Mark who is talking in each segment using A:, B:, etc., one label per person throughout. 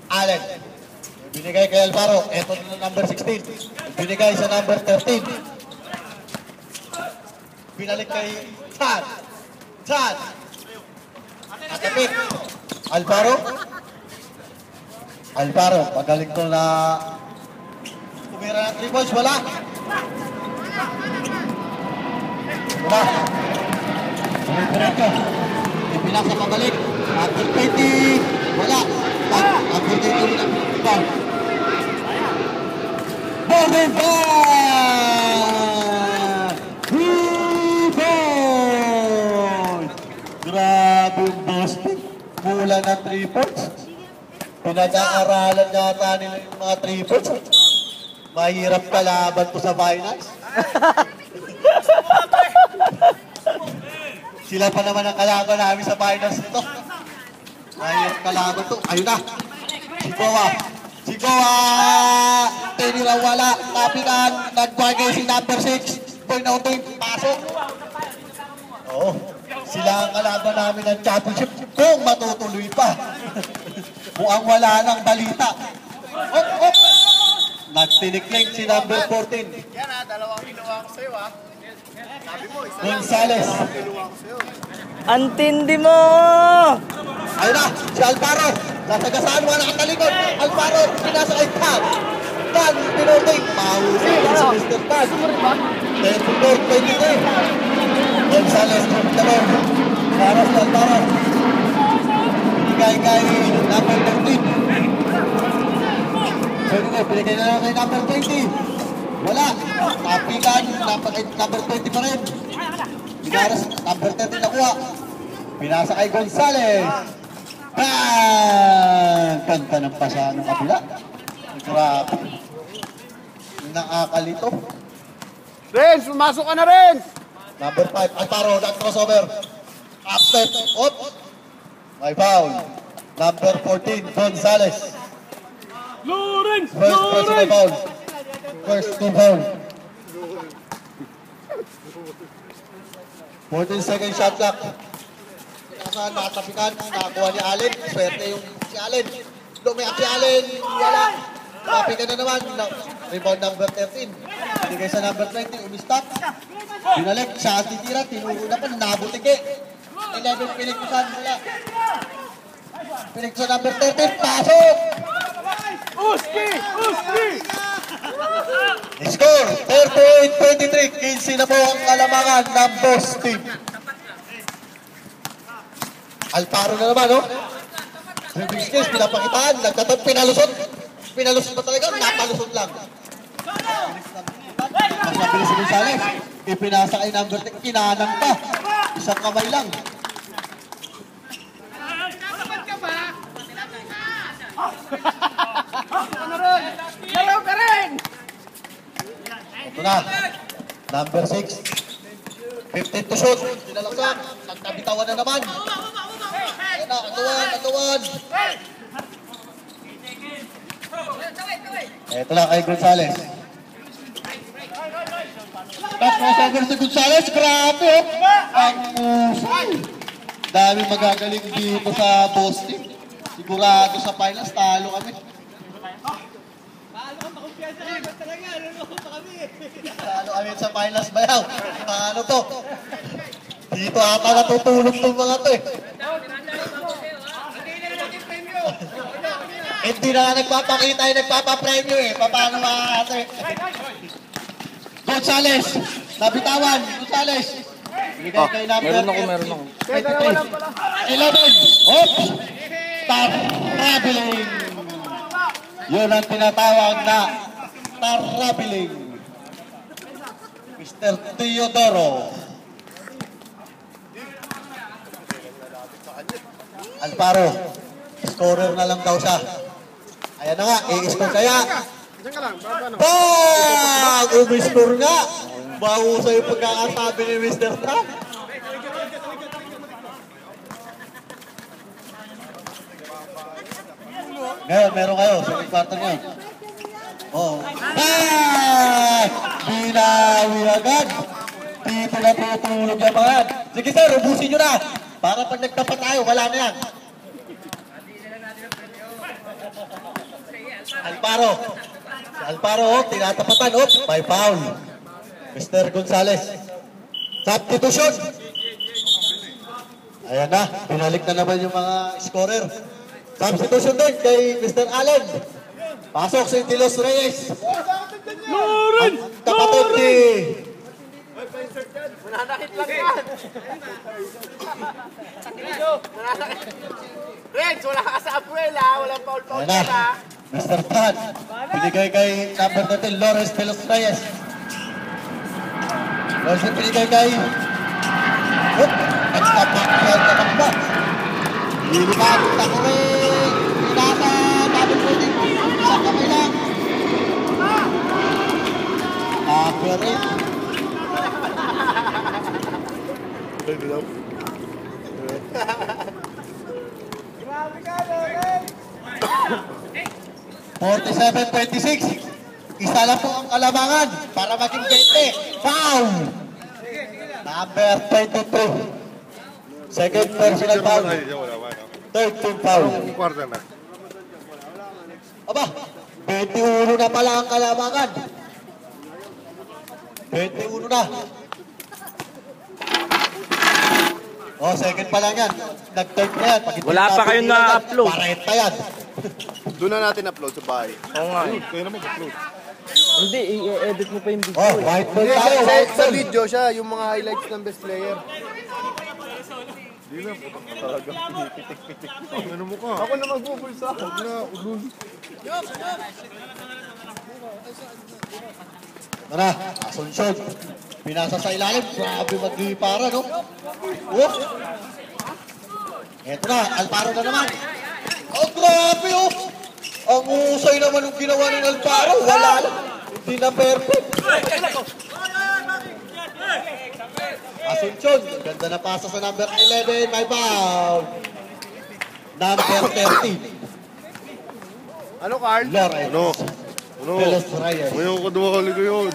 A: Allen. Binigay kay Alvaro. Ito na number 16. Binigay sa number 13. Binalik kay Chad. Chad. Atapit. Alvaro. Alvaro. Magaling ko na tumira ng 3 points. Wala. Wala. Diretso. Ipinasa pabalik. After 20. Wala. After 20 na. Ball. Golden ball! 3 points! Grabe yung Boston. Mula ng 3 points. Pinag-aaralan yata nila yung mga 3 points. Mahirap kalaban ko sa finals. Sila pa naman ang kalaban namin sa finals nito. Mahirap kalaban to. Ayun na. Si Goa. Tinira wala. Tapikan. Nagbagay si number 6. Point outing. Pasok. Oo. Sila ang kalaban namin ng championship. Kung matutuloy pa. Mukhang wala ng balita. Op. Nagtinikling si number 14.
B: Yan ha, dalawang kinuha ko sa'yo ha. Sabi mo, isa
A: Gonzales.
B: kinuha ko sa'yo.
C: Antindi mo!
A: Ayun na, si Alvaro. Nasagasaan mo na nakatalikod. Alvaro, pinasa kay Tan. Tan, pinuting. Mahusay si Mr. Tan. 34-23. Gonzales, Gonzales. Para si Alvaro. Binigay kay number 13. Binigay na lang kay number 20. Wala. Tapikan, number 20 pa rin. Bigaras, number 30 nakuha. Pinasa kay Gonzales. Bang! Kanta ng pasa ng kabila. Grabe. Nakakalito.
B: Renz, pumasok ka na Renz!
A: Number 5, Alvaro, that crossover. Up step, up. May foul. Number 14, Gonzales.
C: Lawrence!
A: First personal foul. First team foul. 14 second shot clock. Nasa natapikan, nakakuha ni Allen. Swerte yung si Allen. Lumiyak si Allen. Wala. Tapikan na naman. Rebound number 13. Binigay sa number 20. Umistop. Binalik. Siya titira. Tinuro na pa. Nabutike. 11 piniktusan. Wala. Pinik sa number 13. Pasok!
C: Uski!
A: Score, 38-23. 15 na po ang kalamangan ng Boston. Alvaro na naman, no? Dribbling skills, pinapakitaan. Nagtatag, pinalusot. Pinalusot ba talaga? Napalusot lang. Mas mabilis si Gonzales. Ipinasa kay number 10. Kinanang pa. Isang kamay lang.
C: Laro ka rin!
A: Ito na. Number 6. 15 to shoot. Tinalaksak. Nagkabitawan na naman. Ayan na. Atuwan. Ito na kay Gonzales. Top crossover si Gonzales. Grabe. Ang musay. Dami magagaling dito sa Boston. Sigurado sa finals. Talo kami. Talo kami sa finals bayaw. Paano to? Dito ata natutulog itong mga to eh. Hindi na nagpapakita yung nagpapapremyo eh. Paano mga ate? Gonzales. Nabitawan. Gonzales. Binigay kay number
C: Meron ako.
A: 11. Oops. Traveling. Yun ang tinatawag na traveling. Mr. Teodoro. Alvaro. Scorer na lang daw siya. Ayan na nga. I-score kaya.
B: Diyan ka lang, baba na.
A: Bang! Umi-score nga. Bahusa yung pagkakasabi ni Mr. Trump. Ngayon, meron kayo. Second quarter nyo. Oh. Ah! Binawi agad. Dito na tutulog yung mga. Sige sir, ubusin nyo na. Para pag nagtapat tayo, wala na yan. Alparo. Si Alparo, tinatapatan. May foul. Mr. Gonzales. Substitution. Ayan na, pinalik na naman yung mga scorer. Substitution din kay Mr. Allen. Pasok si Tilos Reyes.
C: Lawrence!
A: Kapatid ni...
B: Mananakit lang yan. Renz, wala ka sa apuela. Walang foul-foul
A: Ayan na,
B: ka.
A: Mr. Tan. Binigay kay number 13, Lawrence Tilos Reyes. Lawrence binigay kay... Nagtapak-yan ka ng box. Lilipat, takurin. Inasa, double footing. Sa kamay lang. Accurate. Isa lang po ang kalamangan para maging 20. Foul! Number 22. Second personal foul. Third team foul. Aba, 21 na pala ang kalamangan. 21 na. Oh, second pa lang yan. Nag-third na yan.
C: Wala pa kayong na-upload.
A: Pareta yan.
B: Doon na natin upload sa bahay.
C: Oo nga.
B: Kaya na mag-upload.
C: Hindi, i-edit mo pa yung video.
A: Oh, white ball tayo. White
B: Sa
A: ball.
B: video siya, yung mga highlights ng best player. Hindi na, putang talaga. Ano mo ka? Ako na magbubulsa. Huwag na, ulul.
A: Tara, Asunsyon. Pinasa sa ilalim. Grabe mag-ipara, no? Oh! Eto na, Alparo na naman. Oh, grabe, oh! Ang usay naman ng ginawa ng Alparo. Wala lang. Hindi na perfect. Asunsyon. Ganda na pasa sa number 11. May foul. Number 30.
B: Ano, Carl?
A: Lawrence.
D: Ano? Ano?
A: Pelos Reyes.
D: Ngayon ko dumakali ko yun.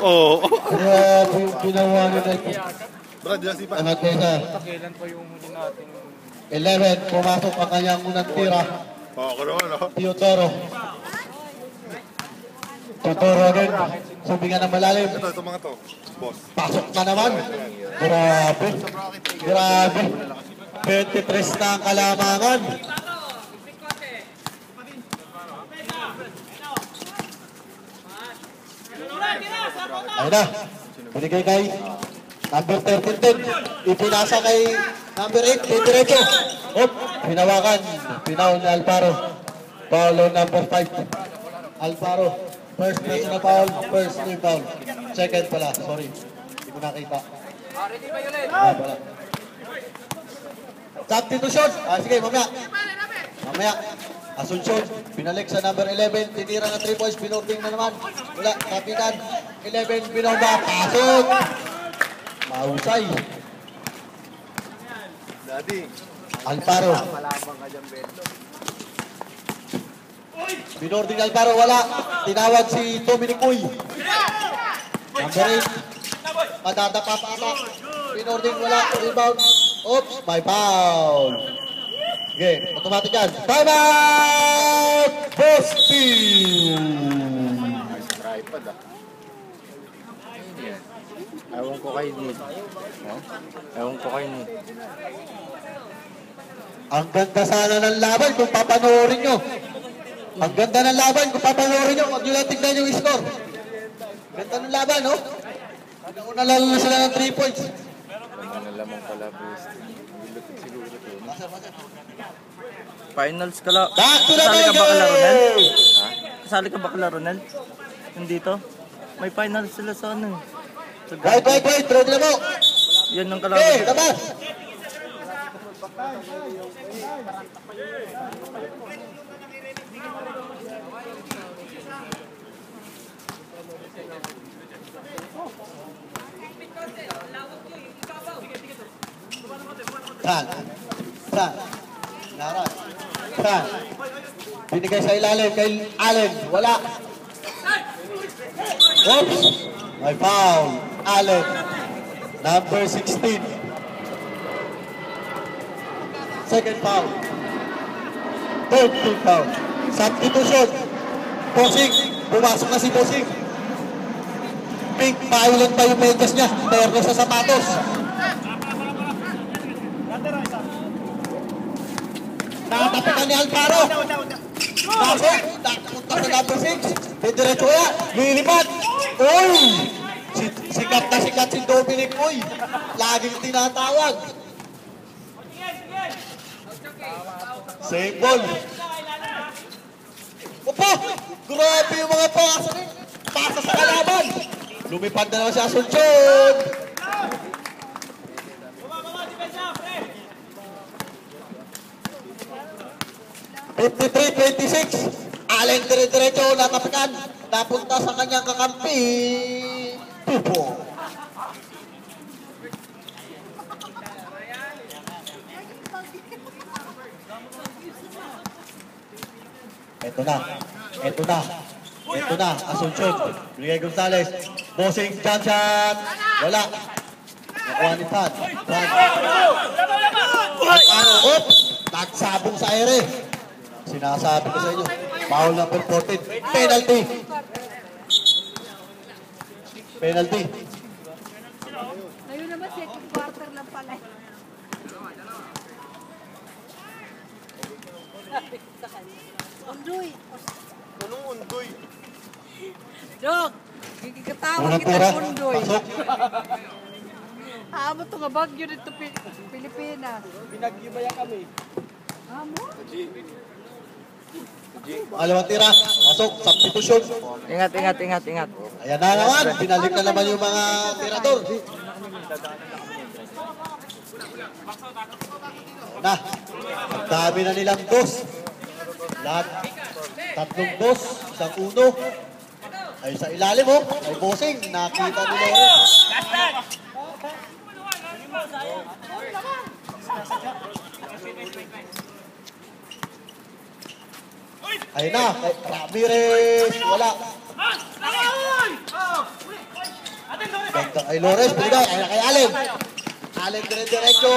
D: Oo.
A: Grabe yung ginawa nila.
D: Brad, yasi pa.
A: Ang Atesa. 11, pumasok ang kanyang unang tira.
D: Oo, ka naman, no?
A: Teodoro. Teodoro again. Sumbingan ng malalim.
D: Ito mga to. Boss.
A: Pasok na naman. Grabe. Grabe. 23 na ang kalamangan. Ayun na. Binigay kay number 13 din. Ipinasa kay number 8. Diretso. Hop. Hinawakan. Pinaul ni Alparo. Foul on number 5. Alparo. First personal foul. First team foul. Second pala. Sorry. Hindi ko nakita. Wala. Substitution. Sige, mamaya. Mamaya. Asunsyon. Pinalik sa number 11. Tinira ng 3 points. Pinording na naman. Wala. Kapitan. 11. Pinorda. Pasok. Mahusay.
B: Daddy.
A: Alparo.
B: Malabang ka dyan, Bento.
A: Pinording Alparo. Wala. Tinawag si Dominic Uy. Number 8. Madadapa pa ata. Pinording. Wala. Rebound. Oops. May foul. Okay, automatic yan. Time out! Boss team!
B: Tripod ah.
C: Ewan ko kayo din. Ewan ko kayo din.
A: Ang ganda sana ng laban kung papanoorin nyo. Ang ganda ng laban kung papanoorin nyo. Huwag nyo lang tignan yung score. Ganda ng laban, no? Nauna lalo na sila ng 3 points.
C: Ano lamang pala, boss. Finals ka lang.
A: Back to the
C: Kasali ka ba kala Ronel?
A: game!
C: Ha? Kasali ka ba kala Ronel? Nandito? May finals sila sa ano. Sa
A: Wait. Throw nila mo.
C: Yan ang
A: Okay,
C: kalaban.
A: labas. Fran. Laras. Fran. Binigay sa ilalim kay Allen. Wala. Oops. May foul. Allen. Number 16. Second foul. Third team foul. Substitution. Bossing. Pumasok na si Bossing. Pink, violet pa yung medyas niya. Terno sa sapatos. Nakatapikan ni Alvaro. Pasok. Nakapunta sa number 6. Diretso kaya. Lilipat. Uy! Sikat na sikat si Dominic Uy. Laging tinatawag. Save ball. Opo! Grabe yung mga pasa rin. Pasa sa kalaban. Lumipad na naman si Asuncion. (53-26) Allen dire-diretso natapikan. Napunta sa kanyang kakampi. Tupo. Ito na. Ito na. Ito na. Asuncion. Miguel Gonzalez. Bossing jump shot. Wala. Nakuha ni Pan. Pan. Up. Nagsabong sa ere. Sinasabi ko sa inyo. Foul number 14. Penalty. Penalty.
E: Ngayon naman, second quarter lang pala. Undoy.
B: Anong undoy?
E: Dok, gigikatawag
A: Unang
E: kita
A: tira.
E: undoy.
A: Pasok.
E: Amo to nga bagyo dito Pilipinas.
B: Pinagbibaya kami.
E: Amo?
A: Alawang tira. Pasok. Substitution.
C: Ingat, ingat, ingat, ingat.
A: Ayan na naman. Binalik na naman yung mga tirador. Na. Ang dami na nilang dos. Lahat. Tatlong dos. Isang uno. Ay sa ilalim mo. Ay bossing. Nakita ni Lawrence. Ayun na. Kay Ramirez. Wala. Ganda kay Lawrence. Binigay. Ayun na kay Allen. Allen dire-diretso.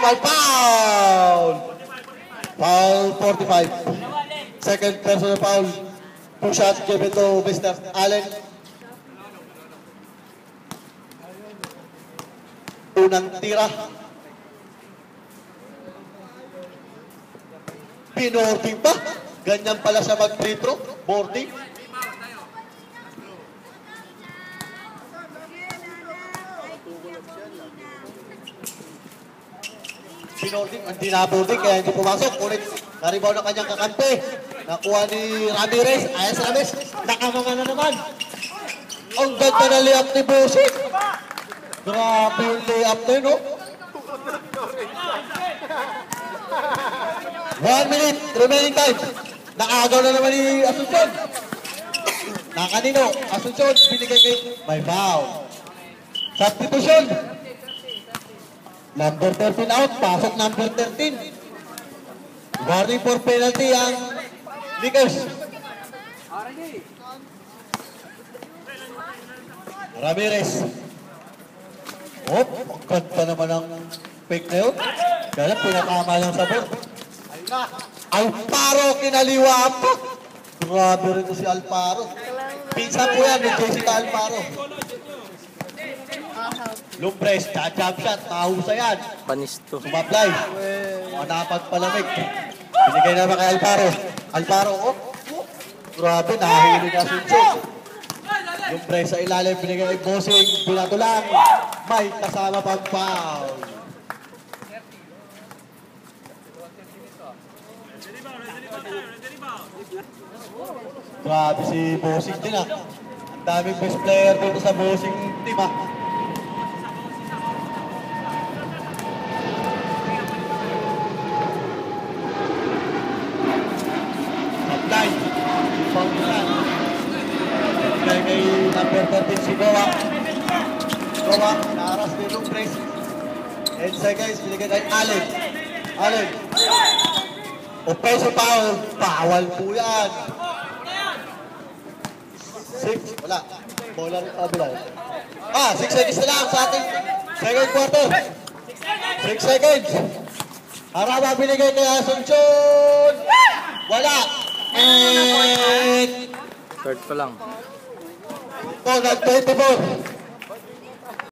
A: May foul. Foul 45. Second personal foul. Two shots given to Mr. Allen. Unang tira. Pinording pa. Ganyan pala siya mag-free throw. Boarding. Pinording. Hindi na boarding kaya hindi pumasok. Ulit. Naribaw ng kanyang kakampi. Nakuha ni Ramirez. Ayos Ramirez. Nakamanga na naman. Ang ganda na layup ni Bossing. Grabe yung layup na yun, no? 1 minute remaining time. Nakagaw na naman ni Asuncion. Nakanino. Asuncion. Binigay kay may foul. Substitution. Number 13 out. Pasok number 13. Warning for penalty ang Lakers. Ramirez. Oh, ganda naman ang fake na yun. Kaya pinakama lang sa board. Alvaro kinaliwa pa. Grabe rin si Alvaro. Pinsa po yan ni Jessica Alvaro. Lumbres, jump shot, mahusay yan.
C: Panis to.
A: Sumablay. Mga napagpalamig. Binigay naman kay Alvaro. Alvaro, oh. Grabe, nahihili na Asuncion. Lumbres sa ilalim, binigay kay Bossing. Binato lang. May kasama pang foul. Grabe si Bossing din ah. Ang daming best player dito sa Bossing team ah. Apply. Pangkulan. Kay number 13 si Goa. Goa, naaras din yung press. And sa guys, binigay kay Allen. Allen. Offensive foul. Bawal po yan. 6, wala. Bola rin kabila. 6 seconds na lang sa ating second quarter. 6 seconds. Harama binigay kay Asuncion. Wala. Break!
C: Third pa lang.
A: Ito, nag-24.